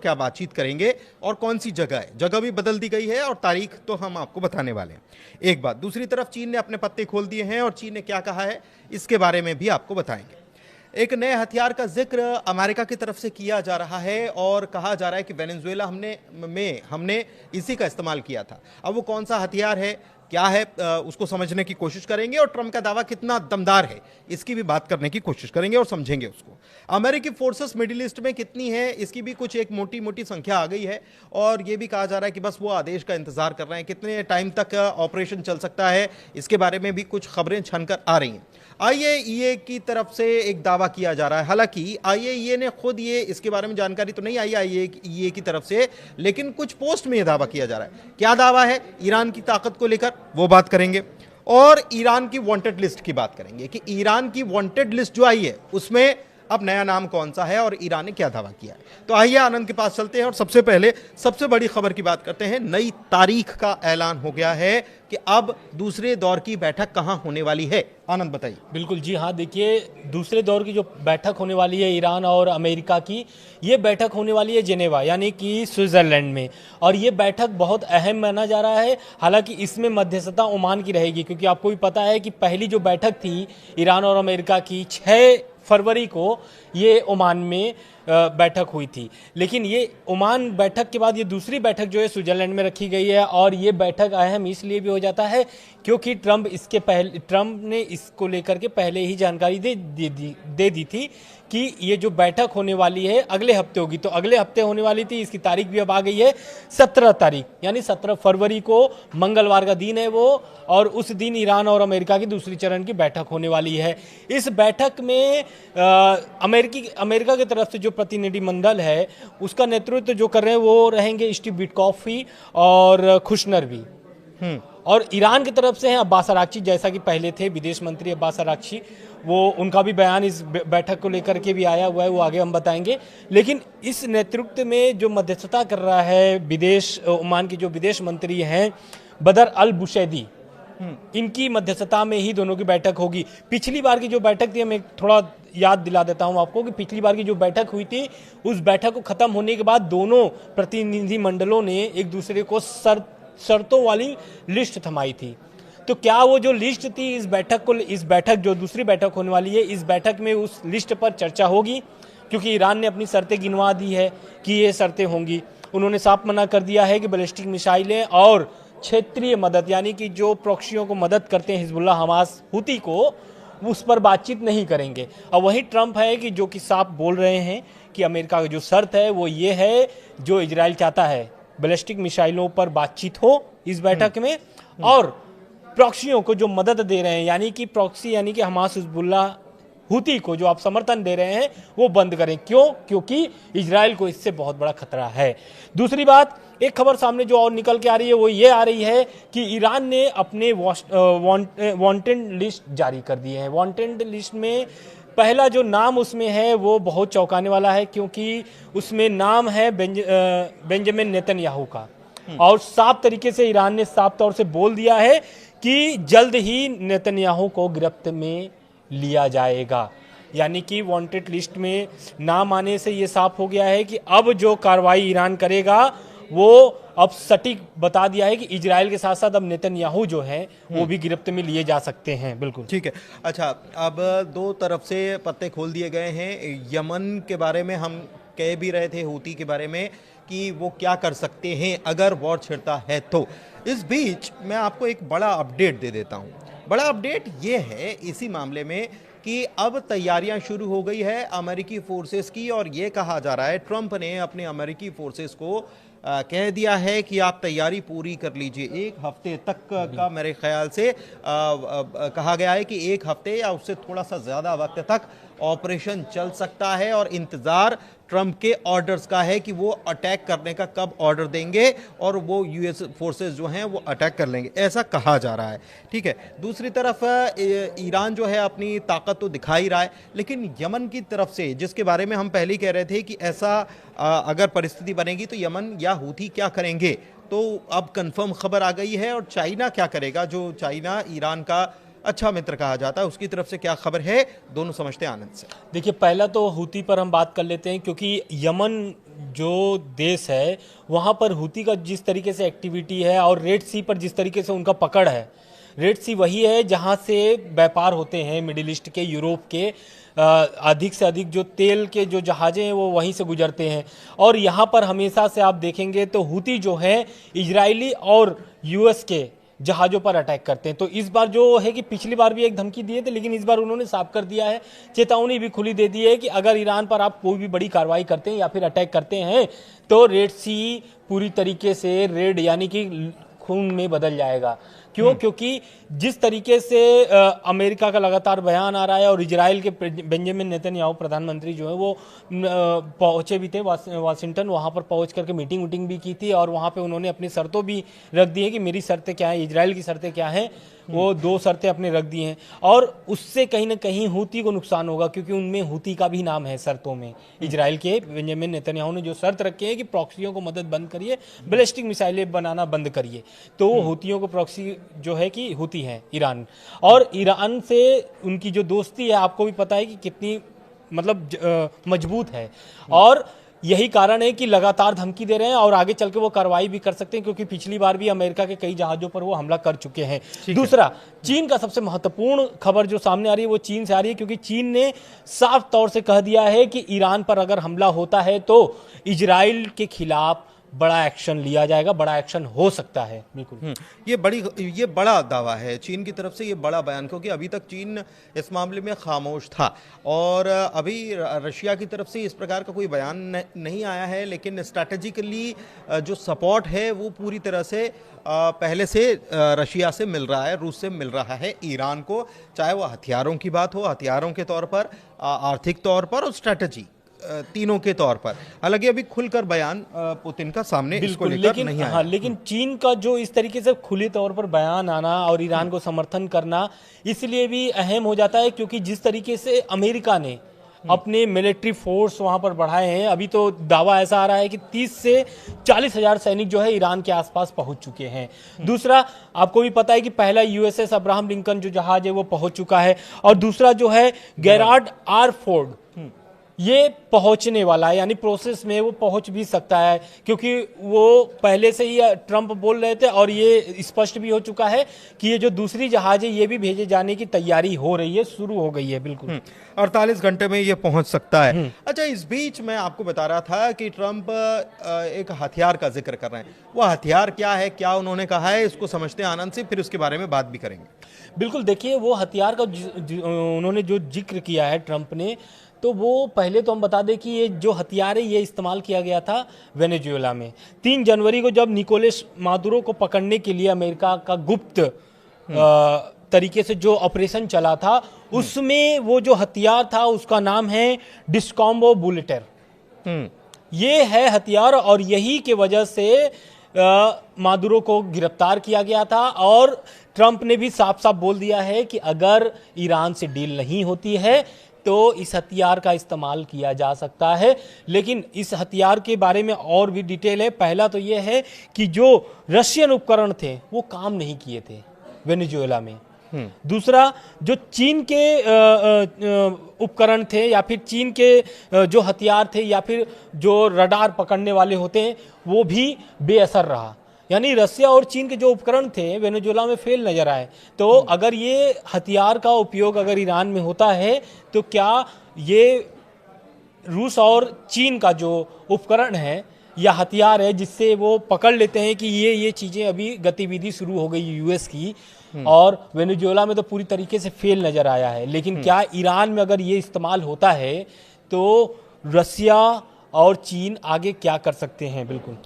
क्या बातचीत करेंगे और कौन सी जगह है। जगह भी बदल दी गई है और तारीख तो हम आपको बताने वाले हैं। एक बात, दूसरी तरफ चीन ने अपने पत्ते खोल दिए हैं और चीन ने क्या कहा है इसके बारे में भी आपको बताएंगे। एक नए हथियार का जिक्र अमेरिका की तरफ से किया जा रहा है और कहा जा रहा है कि वेनेजुएला हमने इसी का इस्तेमाल किया था। अब वो कौन सा हथियार है, क्या है, उसको समझने की कोशिश करेंगे और ट्रंप का दावा कितना दमदार है इसकी भी बात करने की कोशिश करेंगे और समझेंगे उसको। अमेरिकी फोर्सेस मिडिल ईस्ट में कितनी है इसकी भी कुछ एक मोटी मोटी संख्या आ गई है और यह भी कहा जा रहा है कि बस वो आदेश का इंतजार कर रहे हैं। कितने टाइम तक ऑपरेशन चल सकता है इसके बारे में भी कुछ खबरें छनकर आ रही हैं। आईएईए की तरफ से एक दावा किया जा रहा है, हालांकि आईएईए ने खुद ये इसके बारे में जानकारी तो नहीं आई आईएईए की तरफ से, लेकिन कुछ पोस्ट में यह दावा किया जा रहा है। क्या दावा है ईरान की ताकत को लेकर, वो बात करेंगे। और ईरान की वांटेड लिस्ट की बात करेंगे कि ईरान की वांटेड लिस्ट जो आई है उसमें अब नया नाम कौन सा है और ईरान ने क्या दावा किया है। तो आइए आनंद के पास चलते हैं और सबसे पहले सबसे बड़ी खबर की बात करते हैं। नई तारीख का ऐलान हो गया है कि अब दूसरे दौर की बैठक कहां होने वाली है। आनंद बताइए। बिल्कुल जी हाँ, देखिए दूसरे दौर की जो बैठक होने वाली है ईरान और अमेरिका की, ये बैठक होने वाली है जेनेवा यानी कि स्विट्जरलैंड में। और ये बैठक बहुत अहम माना जा रहा है। हालांकि इसमें मध्यस्थता ओमान की रहेगी, क्योंकि आपको भी पता है कि पहली जो बैठक थी ईरान और अमेरिका की 6 फरवरी को ये ओमान में बैठक हुई थी। लेकिन ये ओमान बैठक के बाद ये दूसरी बैठक जो है स्विट्जरलैंड में रखी गई है। और ये बैठक अहम इसलिए भी हो जाता है क्योंकि ट्रंप ने इसको लेकर के पहले ही जानकारी दे दी थी कि ये जो बैठक होने वाली है अगले हफ्ते होगी। तो अगले हफ्ते होने वाली थी, इसकी तारीख भी अब आ गई है 17 तारीख, यानी 17 फरवरी को मंगलवार का दिन है वो। और उस दिन ईरान और अमेरिका की दूसरी चरण की बैठक होने वाली है। इस बैठक में अमेरिका की तरफ से जो प्रतिनिधिमंडल है उसका नेतृत्व जो कर रहे हैं वो रहेंगे स्टीव विटकॉफ और खुशनर भी। और ईरान की तरफ से हैं अब्बास अराक्ची, जैसा कि पहले थे विदेश मंत्री अब्बास अराक्ची, वो उनका भी बयान इस बैठक को लेकर के भी आया हुआ है, वो आगे हम बताएंगे। लेकिन इस नेतृत्व में जो मध्यस्थता कर रहा है ओमान के जो विदेश मंत्री हैं बदर अल बुशैदी, इनकी मध्यस्थता में ही दोनों की बैठक होगी। पिछली बार की जो बैठक थी, मैं थोड़ा याद दिला देता हूं आपको कि पिछली बार की जो बैठक हुई थी उस बैठक को खत्म होने के बाद दोनों प्रतिनिधि मंडलों ने एक दूसरे को शर्तों वाली लिस्ट थमाई थी। तो क्या वो जो लिस्ट थी इस बैठक जो दूसरी बैठक होने वाली है, इस बैठक में उस लिस्ट पर चर्चा होगी? क्योंकि ईरान ने अपनी शर्तें गिनवा दी है कि ये शर्तें होंगी। उन्होंने साफ मना कर दिया है कि बैलिस्टिक मिसाइलें और क्षेत्रीय मदद यानी कि जो प्रॉक्सियों को मदद करते हैं हिजबुल्लाह, हमास, हुती को, उस पर बातचीत नहीं करेंगे। और वही ट्रंप है कि जो कि साफ बोल रहे हैं कि अमेरिका की जो शर्त है वो ये है जो इजराइल चाहता है, बैलिस्टिक मिसाइलों पर बातचीत हो इस बैठक में, और प्रॉक्सियों को जो मदद दे रहे हैं यानी कि प्रॉक्सी यानी कि हमास, हिजबुल्लाह, हुती को जो आप समर्थन दे रहे हैं वो बंद करें। क्यों? क्योंकि इजराइल को इससे बहुत बड़ा खतरा है। दूसरी बात, एक खबर सामने जो और निकल के आ रही है वो ये आ रही है कि ईरान ने अपने वांटेड लिस्ट जारी कर दिए हैं। वांटेड लिस्ट में पहला जो नाम उसमें है वो बहुत चौंकाने वाला है, क्योंकि उसमें नाम है बेंजामिन नेतन्याहू का। और साफ तरीके से ईरान ने साफ तौर से बोल दिया है कि जल्द ही नेतन्याहू को गिरफ्त में लिया जाएगा। यानी कि वांटेड लिस्ट में नाम आने से ये साफ हो गया है कि अब जो कार्रवाई ईरान करेगा वो अब सटीक बता दिया है कि इजराइल के साथ साथ अब नेतन्याहू जो है वो भी गिरफ्त में लिए जा सकते हैं। बिल्कुल ठीक है। अच्छा, अब दो तरफ से पत्ते खोल दिए गए हैं। यमन के बारे में हम कह भी रहे थे, हूती के बारे में, कि वो क्या कर सकते हैं अगर वॉर छिड़ता है तो। इस बीच मैं आपको एक बड़ा अपडेट दे देता हूं। बड़ा अपडेट ये है इसी मामले में कि अब तैयारियां शुरू हो गई है अमेरिकी फोर्सेस की, और ये कहा जा रहा है ट्रंप ने अपने अमेरिकी फोर्सेस को कह दिया है कि आप तैयारी पूरी कर लीजिए। 1 हफ्ते तक का मेरे ख्याल से कहा गया है कि 1 हफ्ते या उससे थोड़ा सा ज़्यादा वक्त तक ऑपरेशन चल सकता है। और इंतज़ार ट्रंप के ऑर्डर्स का है कि वो अटैक करने का कब ऑर्डर देंगे और वो यूएस फोर्सेस जो हैं वो अटैक कर लेंगे, ऐसा कहा जा रहा है। ठीक है। दूसरी तरफ ईरान जो है अपनी ताकत तो दिखा ही रहा है, लेकिन यमन की तरफ से, जिसके बारे में हम पहले ही कह रहे थे कि ऐसा अगर परिस्थिति बनेगी तो यमन या हूथी क्या करेंगे, तो अब कंफर्म खबर आ गई है। और चाइना क्या करेगा, जो चाइना ईरान का अच्छा मित्र कहा जाता है, उसकी तरफ से क्या खबर है, दोनों समझते हैं आनंद से। देखिए, पहला तो हूती पर हम बात कर लेते हैं, क्योंकि यमन जो देश है वहाँ पर हूती का जिस तरीके से एक्टिविटी है और रेड सी पर जिस तरीके से उनका पकड़ है, रेड सी वही है जहाँ से व्यापार होते हैं मिडिल ईस्ट के, यूरोप के, अधिक से अधिक जो तेल के जो जहाज़ें हैं वो वहीं से गुजरते हैं। और यहाँ पर हमेशा से आप देखेंगे तो हूती जो है इजरायली और यूएस के जहाज़ों पर अटैक करते हैं। तो इस बार जो है कि पिछली बार भी एक धमकी दिए थे, लेकिन इस बार उन्होंने साफ कर दिया है, चेतावनी भी खुली दे दी है कि अगर ईरान पर आप कोई भी बड़ी कार्रवाई करते हैं या फिर अटैक करते हैं तो रेड सी पूरी तरीके से रेड यानी कि खून में बदल जाएगा। क्यों? क्योंकि जिस तरीके से अमेरिका का लगातार बयान आ रहा है और इजराइल के बेंजामिन नेतन्याहू प्रधानमंत्री जो है वो पहुंचे भी थे वाशिंगटन, वहां पर पहुंच करके मीटिंग भी की थी और वहां पे उन्होंने अपनी शर्तों भी रख दी है कि मेरी शर्तें क्या हैं, इजराइल की शर्तें क्या हैं, वो 2 शर्तें अपने रख दी हैं। और उससे कहीं ना कहीं हूती को नुकसान होगा क्योंकि उनमें हूती का भी नाम है शर्तों में। इजराइल के बेंजामिन नेतन्याहू ने जो शर्त रखी है कि प्रॉक्सियों को मदद बंद करिए, बैलिस्टिक मिसाइलें बनाना बंद करिए, तो वो हूतियों को प्रॉक्सी जो है कि हूती है ईरान, और ईरान से उनकी जो दोस्ती है आपको भी पता है कि कितनी मतलब मजबूत है। और यही कारण है कि लगातार धमकी दे रहे हैं और आगे चल के वो कार्रवाई भी कर सकते हैं क्योंकि पिछली बार भी अमेरिका के कई जहाजों पर वो हमला कर चुके हैं। दूसरा, चीन का सबसे महत्वपूर्ण खबर जो सामने आ रही है वो चीन से आ रही है क्योंकि चीन ने साफ तौर से कह दिया है कि ईरान पर अगर हमला होता है तो इजराइल के खिलाफ बड़ा एक्शन लिया जाएगा, बड़ा एक्शन हो सकता है। बिल्कुल ये बड़ा दावा है चीन की तरफ से, ये बड़ा बयान, क्योंकि अभी तक चीन इस मामले में खामोश था और अभी रशिया की तरफ से इस प्रकार का कोई बयान नहीं आया है, लेकिन स्ट्रैटेजिकली जो सपोर्ट है वो पूरी तरह से पहले से रशिया से मिल रहा है, रूस से मिल रहा है ईरान को, चाहे वो हथियारों की बात हो, हथियारों के तौर पर, आर्थिक तौर पर और स्ट्रैटेजी, तीनों के तौर पर। हालांकि अभी खुलकर बयान पुतिन का सामने इसको लेकर नहीं आया। लेकिन चीन का जो इस तरीके से खुले तौर पर बयान आना और ईरान को समर्थन करना इसलिए भी अहम हो जाता है क्योंकि जिस तरीके से अमेरिका ने अपने मिलिट्री फोर्स वहां पर बढ़ाए हैं, अभी तो दावा ऐसा आ रहा है कि 30 से 40 हजार सैनिक जो है ईरान के आसपास पहुंच चुके हैं। दूसरा, आपको भी पता है कि पहला यूएसएस अब्राहम लिंकन जो जहाज है वो पहुंच चुका है और दूसरा जो है गेरार्ड आर फोर्ड ये पहुंचने वाला है, यानी प्रोसेस में वो पहुंच भी सकता है क्योंकि वो पहले से ही ट्रंप बोल रहे थे और ये स्पष्ट भी हो चुका है कि ये जो दूसरी जहाज है ये भी भेजे जाने की तैयारी हो रही है, शुरू हो गई है। बिल्कुल 48 घंटे में ये पहुंच सकता है। अच्छा, इस बीच मैं आपको बता रहा था कि ट्रंप एक हथियार का जिक्र कर रहे हैं, वो हथियार क्या है, क्या उन्होंने कहा है, इसको समझते हैं आनंद से, फिर उसके बारे में बात भी करेंगे। बिल्कुल, देखिए वो हथियार का उन्होंने जो जिक्र किया है ट्रंप ने, तो वो पहले तो हम बता दें कि ये जो हथियार है ये इस्तेमाल किया गया था वेनेजुएला में 3 जनवरी को, जब निकोलस मादुरो को पकड़ने के लिए अमेरिका का गुप्त तरीके से जो ऑपरेशन चला था उसमें वो जो हथियार था उसका नाम है डिस्कॉम्बो बुलेटर। ये है हथियार और यही के वजह से मादुरो को गिरफ्तार किया गया था और ट्रंप ने भी साफ साफ बोल दिया है कि अगर ईरान से डील नहीं होती है तो इस हथियार का इस्तेमाल किया जा सकता है। लेकिन इस हथियार के बारे में और भी डिटेल है। पहला तो यह है कि जो रशियन उपकरण थे वो काम नहीं किए थे वेनेजुएला में। दूसरा, जो चीन के उपकरण थे या फिर चीन के जो हथियार थे या फिर जो रडार पकड़ने वाले होते हैं वो भी बेअसर रहा, यानी रसिया और चीन के जो उपकरण थे वेनेजुएला में फेल नजर आए। तो अगर ये हथियार का उपयोग अगर ईरान में होता है तो क्या ये रूस और चीन का जो उपकरण है या हथियार है जिससे वो पकड़ लेते हैं कि ये चीजें अभी गतिविधि शुरू हो गई यूएस की, और वेनेजुएला में तो पूरी तरीके से फेल नजर आया है। लेकिन क्या ईरान में अगर ये इस्तेमाल होता है तो रसिया और चीन आगे क्या कर सकते हैं? बिल्कुल,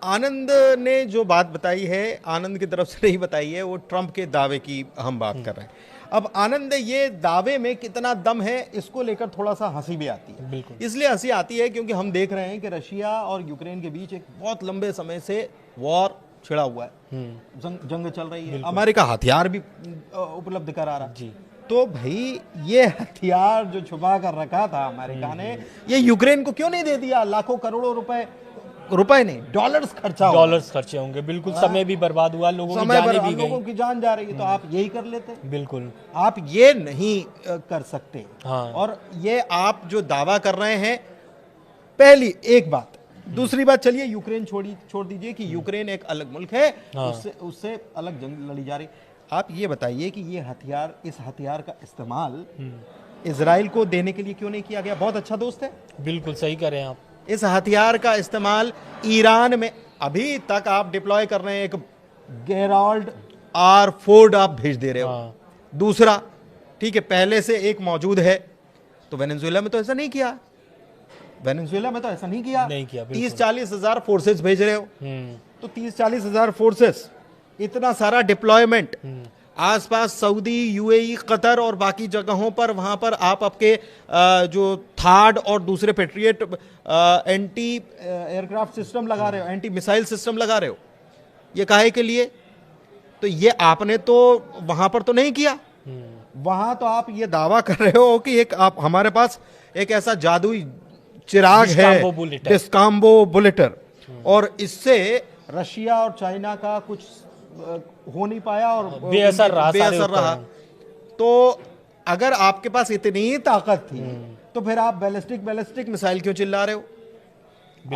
आनंद ने जो बात बताई है, आनंद की तरफ से नहीं बताई है, वो ट्रंप के दावे की हम बात कर रहे हैं। अब आनंद, ये दावे में कितना दम है इसको लेकर थोड़ा सा हंसी भी आती है। इसलिए हंसी आती है क्योंकि हम देख रहे हैं कि रशिया और यूक्रेन के बीच एक बहुत लंबे समय से वॉर छिड़ा हुआ है, जंग चल रही है, अमेरिका हथियार भी उपलब्ध करा रहा जी। तो भाई ये हथियार जो छुपा कर रखा था अमेरिका ने, ये यूक्रेन को क्यों नहीं दे दिया? लाखों करोड़ों रुपए नहीं, डॉलर्स खर्चे होंगे। बिल्कुल, समय भी बर्बाद हुआ, लोगों की जान जा रही है, तो आप यही कर लेते। बिल्कुल, आप ये नहीं कर सकते। हाँ। और ये आप जो दावा कर रहे हैं, पहली एक बात, दूसरी बात, चलिए यूक्रेन छोड़ दीजिए कि यूक्रेन एक अलग मुल्क है, उससे उससे अलग जंग लड़ी जा रही। आप ये बताइए कि ये हथियार, इस हथियार का इस्तेमाल इजराइल को देने के लिए क्यों नहीं किया गया? बहुत अच्छा दोस्त है। बिल्कुल सही कह रहे हैं आप। इस हथियार का इस्तेमाल ईरान में अभी तक आप डिप्लॉय कर रहे हैं, एक गेराल्ड R4 आप भेज दे रहे हो। दूसरा, ठीक है, पहले से एक मौजूद है, तो वेनेजुएला में तो ऐसा नहीं किया, वेनेजुएला में तो ऐसा नहीं किया, 30-40 हजार फोर्सेस भेज रहे हो। तो 30-40 हजार फोर्सेस, इतना सारा डिप्लॉयमेंट, आसपास सऊदी, यूएई, कतर और बाकी जगहों पर, वहां पर आप आपके जो थार्ड और दूसरे पेट्रियट एंटी एयरक्राफ्ट सिस्टम लगा रहे हो, एंटी मिसाइल सिस्टम लगा रहे हो। ये काहे के लिए? तो ये आपने तो वहां पर तो नहीं किया। वहां तो आप ये दावा कर रहे हो कि एक आप हमारे पास एक ऐसा जादुई चिराग है, डिस्काम्बो बुलेटर, और इससे रशिया और चाइना का कुछ हो नहीं पाया और बेअसर रहा। तो अगर आपके पास इतनी ही ताकत थी तो फिर आप बैलिस्टिक मिसाइल क्यों चिल्ला रहे हो?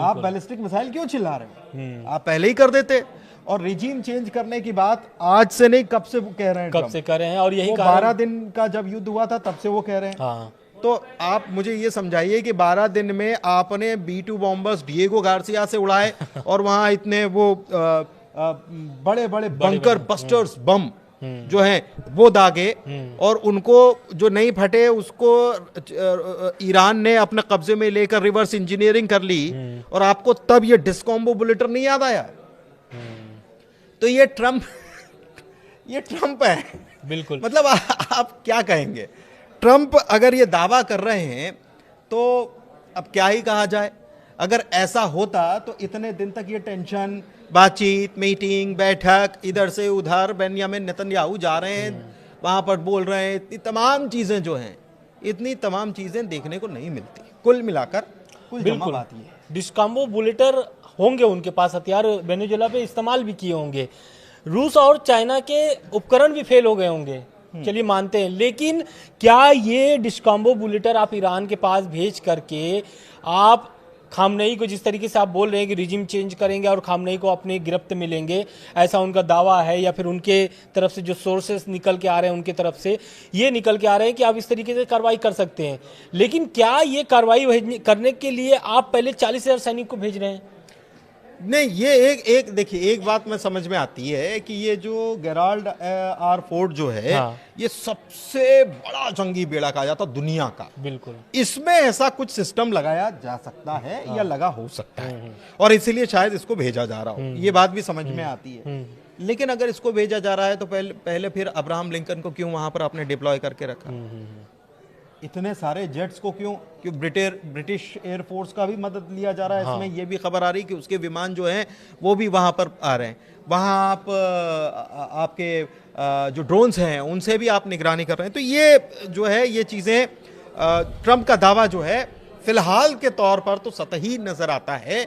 आप बैलिस्टिक मिसाइल क्यों चिल्ला रहे हो? आप पहले ही कर देते। और रिजीम चेंज करने की बात आज से नहीं, कब से कह रहे हैं, कब से कह रहे हैं, और यही 12 दिन का जब युद्ध हुआ था तब से वो कह रहे हैं। हाँ। तो आप मुझे ये समझाइए कि 12 दिन में आपने B-2 बॉम्बर्स डिएगो गार्सिया से उड़ाए और वहां इतने वो बड़े बड़े बंकर बस्टर्स बम जो हैं वो दागे, और उनको जो नहीं फटे उसको ईरान ने अपने कब्जे में लेकर रिवर्स इंजीनियरिंग कर ली, और आपको तब ये डिस्कॉम्बो बुलेटर नहीं याद आया? तो ये ट्रम्प है। बिल्कुल। मतलब आप क्या कहेंगे? ट्रम्प अगर ये दावा कर रहे हैं तो अब क्या ही कहा जाए। अगर ऐसा होता तो इतने दिन तक ये टेंशन, बातचीत, मीटिंग, बैठक, इधर से उधर, बेंयामिन नेतन्याहू जा रहे हैं, वहां पर बोल रहे हैं, इतनी तमाम चीजें जो हैं, इतनी तमाम चीजें देखने को नहीं मिलती। कुल मिलाकर कुल जमा बात ये है। डिस्काम्बो बुलेटर होंगे उनके पास, हथियार वेनेजुएला पे इस्तेमाल भी किए होंगे, रूस और चाइना के उपकरण भी फेल हो गए होंगे, चलिए मानते हैं, लेकिन क्या ये डिस्काम्बो बुलेटर आप ईरान के पास भेज करके आप खामनेई को, जिस तरीके से आप बोल रहे हैं कि रिजिम चेंज करेंगे और खामनेई को अपनी गिरफ्त मिलेंगे, ऐसा उनका दावा है, या फिर उनके तरफ से जो सोर्सेस निकल के आ रहे हैं उनके तरफ से ये निकल के आ रहे हैं कि आप इस तरीके से कार्रवाई कर सकते हैं, लेकिन क्या ये कार्रवाई करने के लिए आप पहले 40,000 सैनिक को भेज रहे हैं? नहीं, ये एक देखिए, एक बात में समझ में आती है कि ये जो गेराल्ड R4 जो है, ये सबसे बड़ा जंगी बेड़ा कहा जाता दुनिया का। बिल्कुल। इसमें ऐसा कुछ सिस्टम लगाया जा सकता है या लगा हो सकता है, और इसीलिए शायद इसको भेजा जा रहा हो, ये बात भी समझ में आती है। लेकिन अगर इसको भेजा जा रहा है तो पहले फिर अब्राहम लिंकन को क्यों वहां पर आपने डिप्लॉय करके रखा? इतने सारे जेट्स को क्यों ब्रिटिश एयरफोर्स का भी मदद लिया जा रहा है इसमें। ये भी खबर आ रही कि उसके विमान जो हैं वो भी वहां पर आ रहे हैं। वहां आपके जो ड्रोन्स हैं उनसे भी आप निगरानी कर रहे हैं। तो ये जो है, ये चीज़ें, ट्रंप का दावा जो है फिलहाल के तौर पर तो सतही नजर आता है।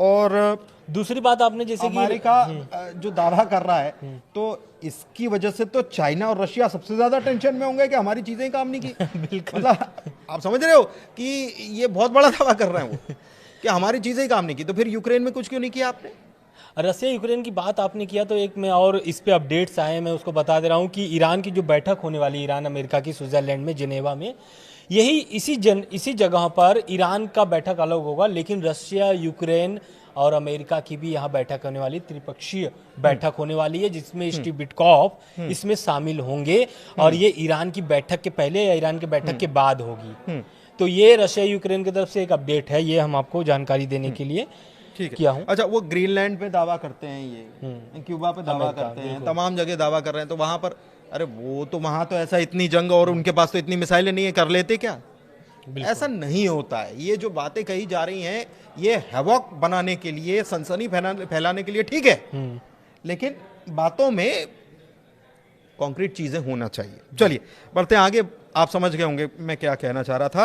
और दूसरी बात आपने जैसे कि अमेरिका जो दावा कर रहा है, तो इसकी वजह से तो चाइना और रशिया सबसे ज्यादा टेंशन में होंगे कि हमारी चीजें काम नहीं की। बिल्कुल। मतलब आप समझ रहे हो कि ये बहुत बड़ा दावा कर रहे हैं वो कि हमारी चीजें काम नहीं की। तो फिर यूक्रेन में कुछ क्यों नहीं किया आपने? रशिया यूक्रेन की बात आपने किया तो एक मैं और इस पे अपडेट्स आए हैं, मैं उसको बता दे रहा हूँ कि ईरान की जो बैठक होने वाली, ईरान अमेरिका की स्विट्जरलैंड में जिनेवा में, यही इसी जगह पर ईरान का बैठक अलग होगा, लेकिन रशिया, यूक्रेन और अमेरिका की भी यहाँ बैठक होने वाली, त्रिपक्षीय बैठक होने वाली है, जिसमें स्टीव विटकॉफ इसमें शामिल होंगे, और ये ईरान की बैठक के पहले या ईरान की बैठक के बाद होगी। तो ये रशिया यूक्रेन की तरफ से एक अपडेट है, ये हम आपको जानकारी देने के लिए किया हूँ। अच्छा, वो ग्रीनलैंड पे दावा करते हैं, ये क्यूबा पे दावा करते हैं, तमाम जगह दावा कर रहे हैं, तो वहां पर, अरे वो तो वहां तो ऐसा इतनी जंग और उनके पास तो इतनी मिसाइलें नहीं है, कर लेते क्या? ऐसा नहीं होता है। ये जो बातें कही जा रही हैं ये हैवॉक बनाने के लिए, सनसनी फैलाने के लिए ठीक है, लेकिन बातों में कॉन्क्रीट चीजें होना चाहिए। चलिए बढ़ते हैं आगे। आप समझ गए होंगे मैं क्या कहना चाह रहा था।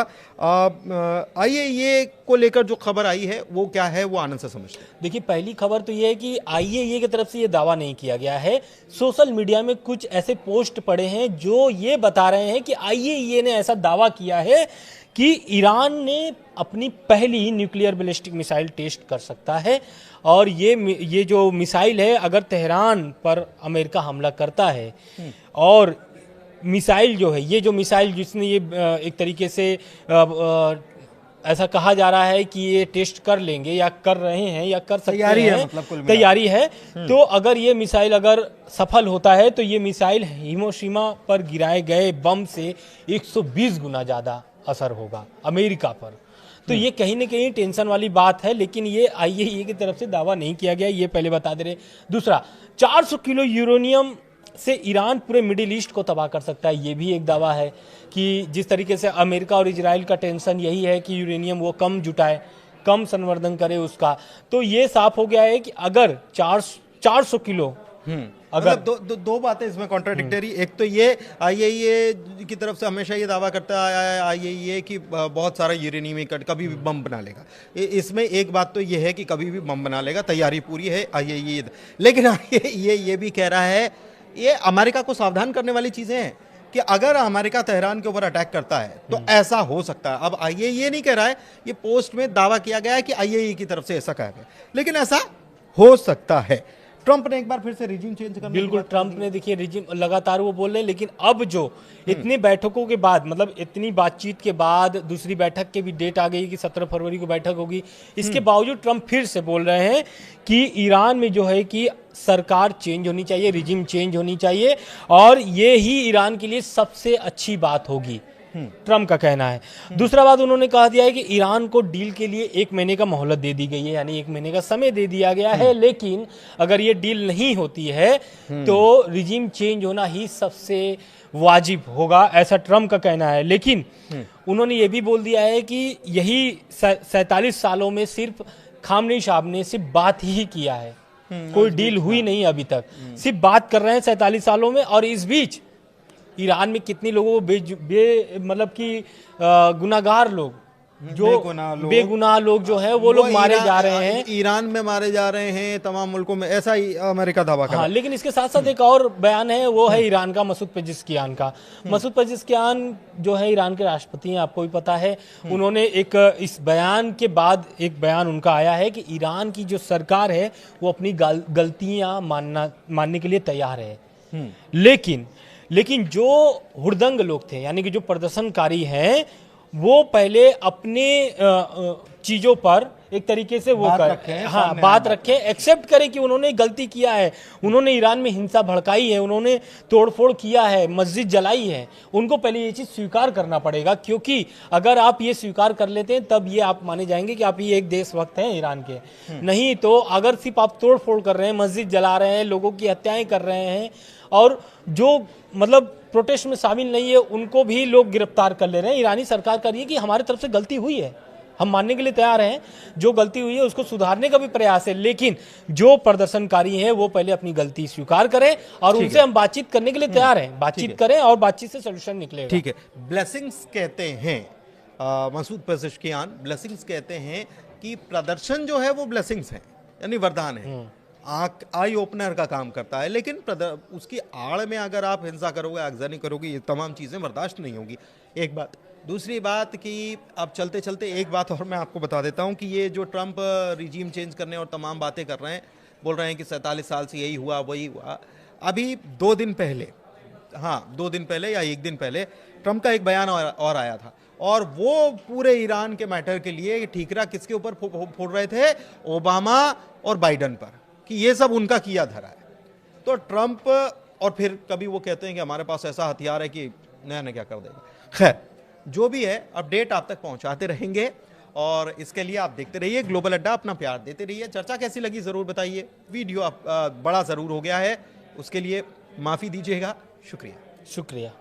आइए, ये को लेकर जो खबर आई है वो क्या है, वो आनंद से समझते हैं। देखिए, पहली खबर तो ये है कि आईएईए की तरफ से ये दावा नहीं किया गया है। सोशल मीडिया में कुछ ऐसे पोस्ट पड़े हैं जो ये बता रहे हैं कि आईएईए ने ऐसा दावा किया है कि ईरान ने अपनी पहली न्यूक्लियर बैलिस्टिक मिसाइल टेस्ट कर सकता है, और ये जो मिसाइल है, अगर तेहरान पर अमेरिका हमला करता है और मिसाइल जो है, ये जो मिसाइल जिसने ये एक तरीके से ऐसा कहा जा रहा है कि ये टेस्ट कर लेंगे या कर रहे हैं या कर सकते तैयारी हैं, है, मतलब कुल मिला तैयारी है, तो अगर ये मिसाइल अगर सफल होता है तो ये मिसाइल हिरोशिमा पर गिराए गए बम से 120 गुना ज़्यादा असर होगा अमेरिका पर। तो ये कहीं ना कहीं टेंशन वाली बात है, लेकिन ये आईएईए की तरफ से दावा नहीं किया गया, ये पहले बता दे रहे। दूसरा, 400 किलो यूरेनियम से ईरान पूरे मिडिल ईस्ट को तबाह कर सकता है, ये भी एक दावा है कि जिस तरीके से अमेरिका और इजराइल का टेंशन यही है कि यूरेनियम वो कम जुटाए, कम संवर्धन करे उसका, तो ये साफ हो गया है कि अगर 400 किलो अगर मतलब दो बातें इसमें कॉन्ट्राडिक्टरी। एक तो ये आईएईए की तरफ से हमेशा ये दावा करता आया है आईएईए कि बहुत सारा यूरेनियम कभी भी बम बना लेगा। इसमें एक बात तो ये है कि कभी भी बम बना लेगा, तैयारी पूरी है आईएईए। लेकिन आईएईए ये भी कह रहा है, ये अमेरिका को सावधान करने वाली चीजें हैं कि अगर अमेरिका तेहरान के ऊपर अटैक करता है तो ऐसा हो सकता है। अब आईएईए नहीं कह रहा है, ये पोस्ट में दावा किया गया है कि आईएईए की तरफ से ऐसा कहा गया, लेकिन ऐसा हो सकता है। ट्रंप ने एक बार फिर से रिजीम चेंज करने बिल्कुल, ट्रंप ने देखिए रिजीम लगातार वो बोल रहे हैं, लेकिन अब जो इतनी बैठकों के बाद, मतलब इतनी बातचीत के बाद दूसरी बैठक के भी डेट आ गई कि 17 फरवरी को बैठक होगी, इसके बावजूद ट्रंप फिर से बोल रहे हैं कि ईरान में जो है कि सरकार चेंज होनी चाहिए, रिजीम चेंज होनी चाहिए, और ये ही ईरान के लिए सबसे अच्छी बात होगी, ट्रंप का कहना है। दूसरा बात उन्होंने कहा दिया है कि ईरान को डील के लिए 1 महीने का मोहलत दे दी गई है, यानी 1 महीने का समय दे दिया गया है, लेकिन अगर ये डील नहीं होती है तो रिजीम चेंज होना ही सबसे वाजिब होगा, ऐसा ट्रंप का कहना है। लेकिन उन्होंने ये भी बोल दिया है कि यही 47 सालों में सिर्फ खामनेई साहब ने सिर्फ बात ही किया है, कोई डील हुई नहीं अभी तक, सिर्फ बात कर रहे हैं 47 सालों में। और इस बीच ईरान में कितनी लोगों को मतलब कि गुनाहगार लोग, जो बेगुनाह लोग जो है वो लोग मारे जा रहे हैं, ईरान में मारे जा रहे हैं, तमाम मुल्कों में, ऐसा ही अमेरिका दावा कर रहा है। लेकिन इसके साथ साथ एक और बयान है, वो है ईरान का, मसूद पेजिशकियान का। मसूद पेजिशकियान जो है ईरान के राष्ट्रपति हैं, आपको भी पता है। उन्होंने एक इस बयान के बाद एक बयान उनका आया है कि ईरान की जो सरकार है वो अपनी गलतियां मानने के लिए तैयार है, लेकिन जो हुड़दंग लोग थे, यानी कि जो प्रदर्शनकारी हैं, वो पहले अपने चीजों पर एक तरीके से वो बात रखें, एक्सेप्ट करें कि उन्होंने गलती किया है, उन्होंने ईरान में हिंसा भड़काई है, उन्होंने तोड़फोड़ किया है, मस्जिद जलाई है। उनको पहले ये चीज स्वीकार करना पड़ेगा, क्योंकि अगर आप ये स्वीकार कर लेते हैं तब ये आप माने जाएंगे कि आप ये एक देशभक्त हैं ईरान के। नहीं तो अगर सिर्फ आप तोड़फोड़ कर रहे हैं, मस्जिद जला रहे हैं, लोगों की हत्याएं कर रहे हैं, और जो मतलब प्रोटेस्ट में शामिल नहीं है उनको भी लोग गिरफ्तार कर ले रहे हैं, ईरानी सरकार कर रही है कि हमारी तरफ से गलती हुई है, हम मानने के लिए तैयार हैं, जो गलती हुई है उसको सुधारने का भी प्रयास है, लेकिन जो प्रदर्शनकारी हैं वो पहले अपनी गलती स्वीकार करें, और उनसे हम बातचीत करने के लिए तैयार हैं, बातचीत करें और बातचीत से सोल्यूशन निकलेगा। ठीक है, ब्लेसिंग्स कहते हैं मसूद पेजिशकियान, ब्लेसिंग्स कहते हैं कि प्रदर्शन जो है वो ब्लेसिंग्स हैं, यानी वरदान है, आई ओपनर का काम करता है, लेकिन उसकी आड़ में अगर आप हिंसा करोगे, आगजनी करोगे, ये तमाम चीज़ें बर्दाश्त नहीं होगी। एक बात। दूसरी बात कि अब चलते चलते एक बात और मैं आपको बता देता हूँ कि ये जो ट्रंप रिजीम चेंज करने और तमाम बातें कर रहे हैं, बोल रहे हैं कि 47 साल से यही हुआ वही हुआ। अभी 2 दिन पहले, 2 दिन पहले या 1 दिन पहले ट्रंप का एक बयान और आया था, और वो पूरे ईरान के मैटर के लिए ठीकरा किसके ऊपर फोड़ रहे थे, ओबामा और बाइडन पर, कि ये सब उनका किया धरा है। तो ट्रंप, और फिर कभी वो कहते हैं कि हमारे पास ऐसा हथियार है कि नया क्या कर देगा। खैर, जो भी है अपडेट आप तक पहुंचाते रहेंगे, और इसके लिए आप देखते रहिए ग्लोबल अड्डा, अपना प्यार देते रहिए। चर्चा कैसी लगी ज़रूर बताइए, वीडियो बड़ा ज़रूर हो गया है, उसके लिए माफ़ी दीजिएगा। शुक्रिया।